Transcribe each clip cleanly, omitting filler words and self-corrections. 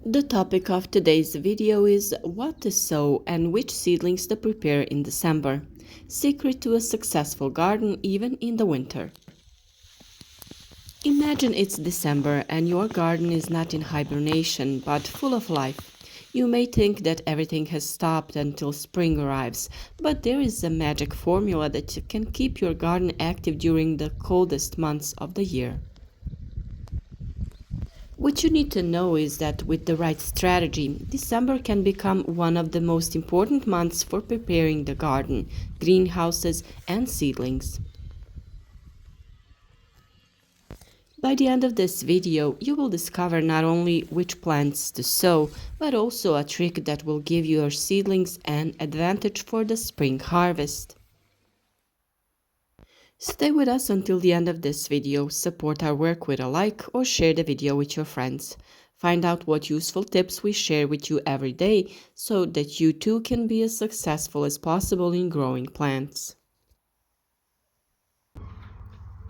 The topic of today's video is what to sow and which seedlings to prepare in December. Secret to a successful garden even in the winter. Imagine it's December and your garden is not in hibernation but full of life. You may think that everything has stopped until spring arrives, but there is a magic formula that can keep your garden active during the coldest months of the year. What you need to know is that with the right strategy, December can become one of the most important months for preparing the garden, greenhouses, and seedlings. By the end of this video, you will discover not only which plants to sow, but also a trick that will give your seedlings an advantage for the spring harvest. Stay with us until the end of this video, support our work with a like or share the video with your friends. Find out what useful tips we share with you every day so that you too can be as successful as possible in growing plants.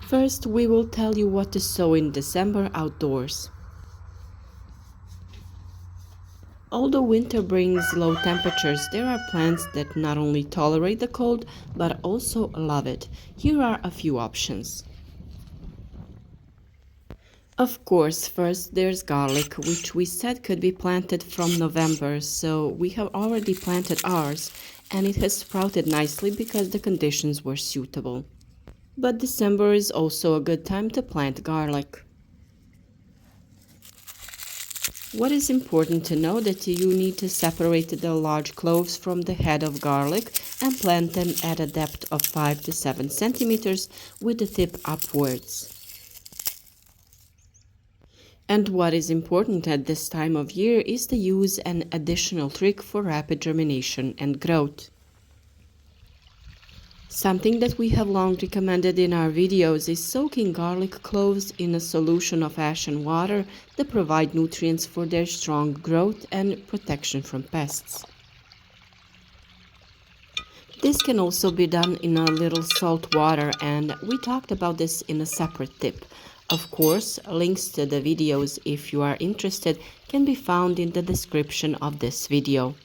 First, we will tell you what to sow in December outdoors. Although winter brings low temperatures, there are plants that not only tolerate the cold, but also love it. Here are a few options. Of course, first there's garlic, which we said could be planted from November, so we have already planted ours, and it has sprouted nicely because the conditions were suitable. But December is also a good time to plant garlic. What is important to know that you need to separate the large cloves from the head of garlic and plant them at a depth of 5 to 7 centimeters with the tip upwards. And what is important at this time of year is to use an additional trick for rapid germination and growth. Something that we have long recommended in our videos is soaking garlic cloves in a solution of ash and water that provide nutrients for their strong growth and protection from pests. This can also be done in a little salt water, and we talked about this in a separate tip. Of course, links to the videos, if you are interested, can be found in the description of this video.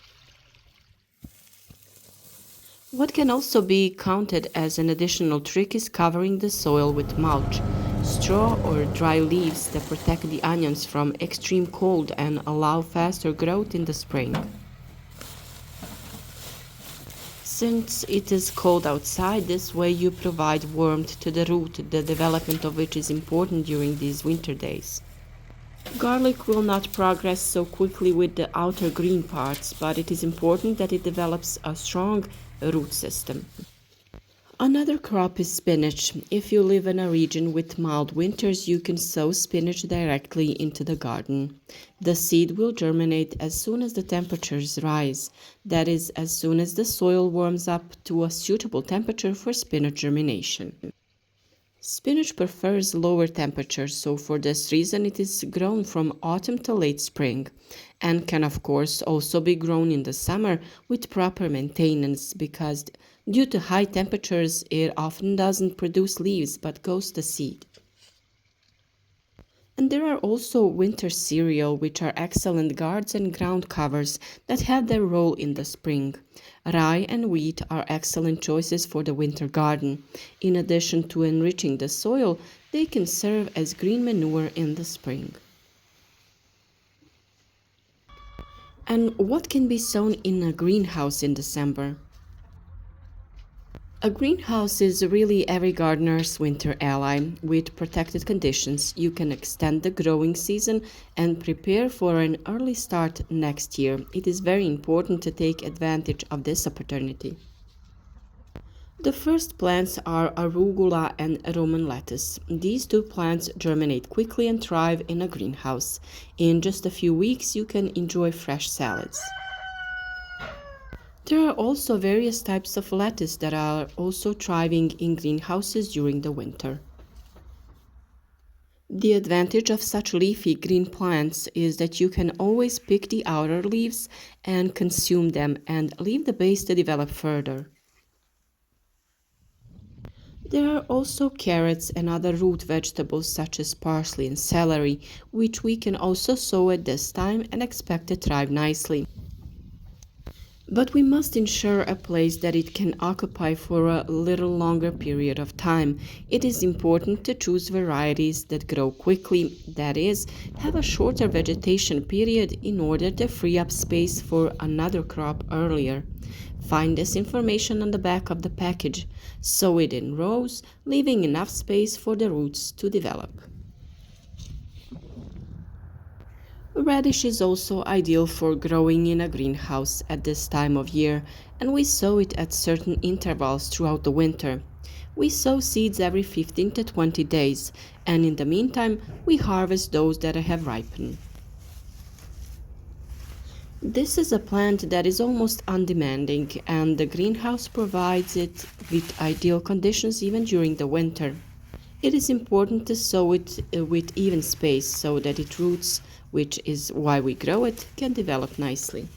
What can also be counted as an additional trick is covering the soil with mulch, straw or dry leaves that protect the onions from extreme cold and allow faster growth in the spring. Since it is cold outside, this way you provide warmth to the root, the development of which is important during these winter days. Garlic will not progress so quickly with the outer green parts, but it is important that it develops a strong root system. Another crop is spinach. If you live in a region with mild winters, you can sow spinach directly into the garden. The seed will germinate as soon as the temperatures rise, that is, as soon as the soil warms up to a suitable temperature for spinach germination. Spinach prefers lower temperatures, so for this reason it is grown from autumn to late spring, and can of course also be grown in the summer with proper maintenance, because due to high temperatures it often doesn't produce leaves but goes to seed. And there are also winter cereal, which are excellent guards and ground covers that have their role in the spring. Rye and wheat are excellent choices for the winter garden. In addition to enriching the soil, they can serve as green manure in the spring. And what can be sown in a greenhouse in December? A greenhouse is really every gardener's winter ally. With protected conditions, you can extend the growing season and prepare for an early start next year. It is very important to take advantage of this opportunity. The first plants are arugula and Roman lettuce. These two plants germinate quickly and thrive in a greenhouse. In just a few weeks, you can enjoy fresh salads. There are also various types of lettuce that are also thriving in greenhouses during the winter. The advantage of such leafy green plants is that you can always pick the outer leaves and consume them and leave the base to develop further. There are also carrots and other root vegetables such as parsley and celery, which we can also sow at this time and expect to thrive nicely. But we must ensure a place that it can occupy for a little longer period of time. It is important to choose varieties that grow quickly, that is, have a shorter vegetation period in order to free up space for another crop earlier. Find this information on the back of the package. Sow it in rows, leaving enough space for the roots to develop. Radish is also ideal for growing in a greenhouse at this time of year, and we sow it at certain intervals throughout the winter. We sow seeds every 15 to 20 days, and in the meantime, we harvest those that have ripened. This is a plant that is almost undemanding, and the greenhouse provides it with ideal conditions even during the winter. It is important to sow it with even space so that its roots, which is why we grow it, can develop nicely.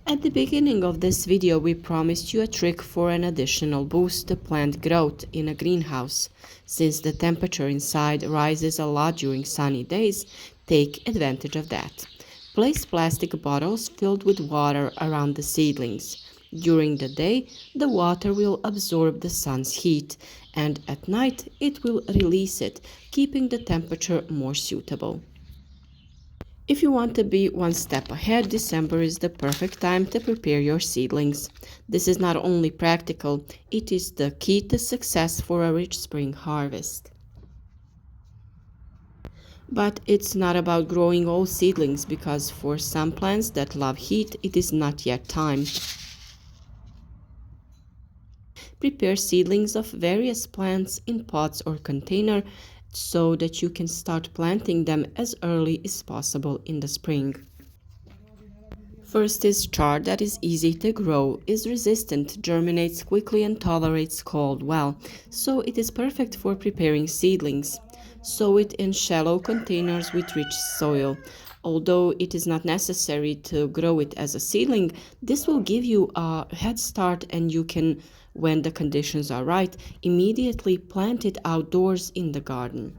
At the beginning of this video, we promised you a trick for an additional boost to plant growth in a greenhouse. Since the temperature inside rises a lot during sunny days, take advantage of that. Place plastic bottles filled with water around the seedlings. During the day, the water will absorb the sun's heat, and at night it will release it, keeping the temperature more suitable. If you want to be one step ahead, December is the perfect time to prepare your seedlings. This is not only practical, it is the key to success for a rich spring harvest. But it's not about growing all seedlings because for some plants that love heat, it is not yet time. Prepare seedlings of various plants in pots or container so that you can start planting them as early as possible in the spring. First is chard that is easy to grow, is resistant, germinates quickly and tolerates cold well, so it is perfect for preparing seedlings. Sow it in shallow containers with rich soil. Although it is not necessary to grow it as a seedling, this will give you a head start and you can, when the conditions are right, immediately plant it outdoors in the garden.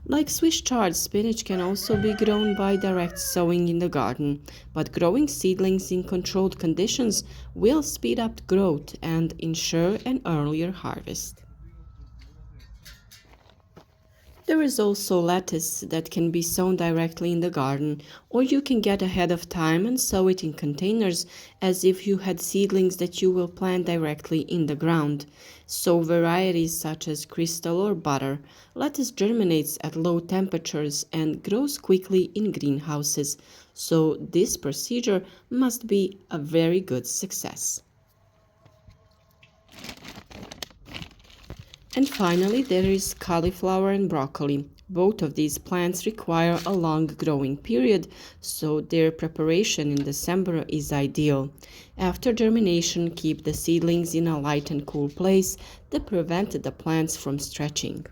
Like Swiss chard, spinach can also be grown by direct sowing in the garden, but growing seedlings in controlled conditions will speed up growth and ensure an earlier harvest. There is also lettuce that can be sown directly in the garden, or you can get ahead of time and sow it in containers as if you had seedlings that you will plant directly in the ground. Sow varieties such as crystal or butter. Lettuce germinates at low temperatures and grows quickly in greenhouses, so this procedure must be a very good success. And finally, there is cauliflower and broccoli. Both of these plants require a long growing period, so their preparation in December is ideal. After germination, keep the seedlings in a light and cool place to prevent the plants from stretching.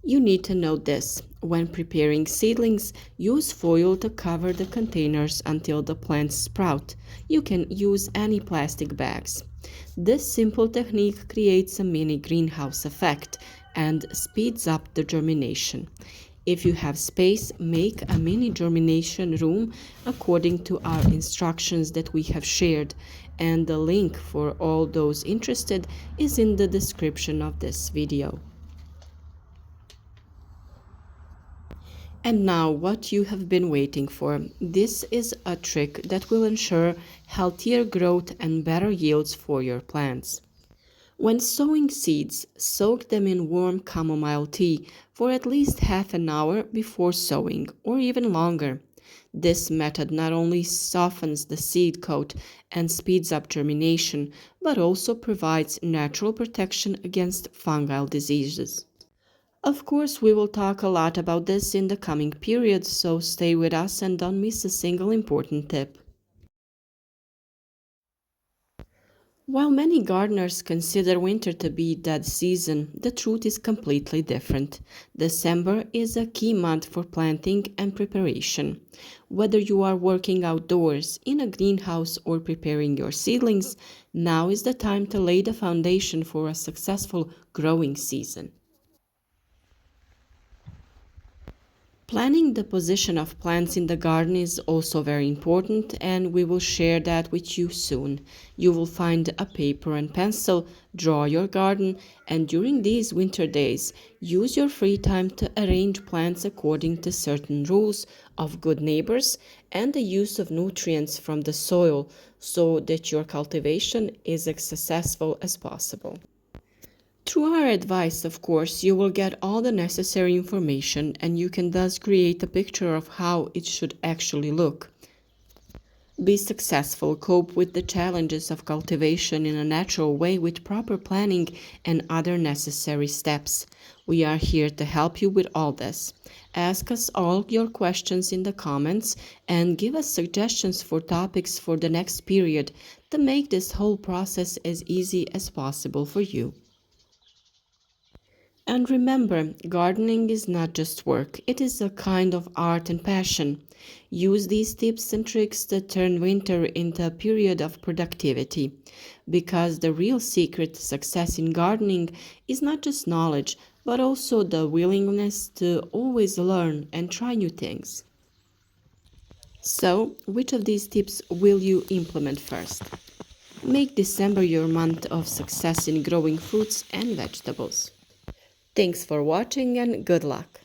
You need to know this. When preparing seedlings, use foil to cover the containers until the plants sprout. You can use any plastic bags. This simple technique creates a mini greenhouse effect and speeds up the germination. If you have space, make a mini germination room according to our instructions that we have shared, and the link for all those interested is in the description of this video. And now what you have been waiting for. This is a trick that will ensure healthier growth and better yields for your plants. When sowing seeds, soak them in warm chamomile tea for at least half an hour before sowing, or even longer. This method not only softens the seed coat and speeds up germination, but also provides natural protection against fungal diseases. Of course, we will talk a lot about this in the coming periods, so stay with us and don't miss a single important tip. While many gardeners consider winter to be dead season, the truth is completely different. December is a key month for planting and preparation. Whether you are working outdoors, in a greenhouse, or preparing your seedlings, now is the time to lay the foundation for a successful growing season. Planning the position of plants in the garden is also very important, and we will share that with you soon. You will find a paper and pencil, draw your garden, and during these winter days, use your free time to arrange plants according to certain rules of good neighbors and the use of nutrients from the soil so that your cultivation is as successful as possible. Through our advice, of course, you will get all the necessary information and you can thus create a picture of how it should actually look. Be successful, cope with the challenges of cultivation in a natural way with proper planning and other necessary steps. We are here to help you with all this. Ask us all your questions in the comments and give us suggestions for topics for the next period to make this whole process as easy as possible for you. And remember, gardening is not just work, it is a kind of art and passion. Use these tips and tricks to turn winter into a period of productivity. Because the real secret to success in gardening is not just knowledge, but also the willingness to always learn and try new things. So, which of these tips will you implement first? Make December your month of success in growing fruits and vegetables. Thanks for watching and good luck!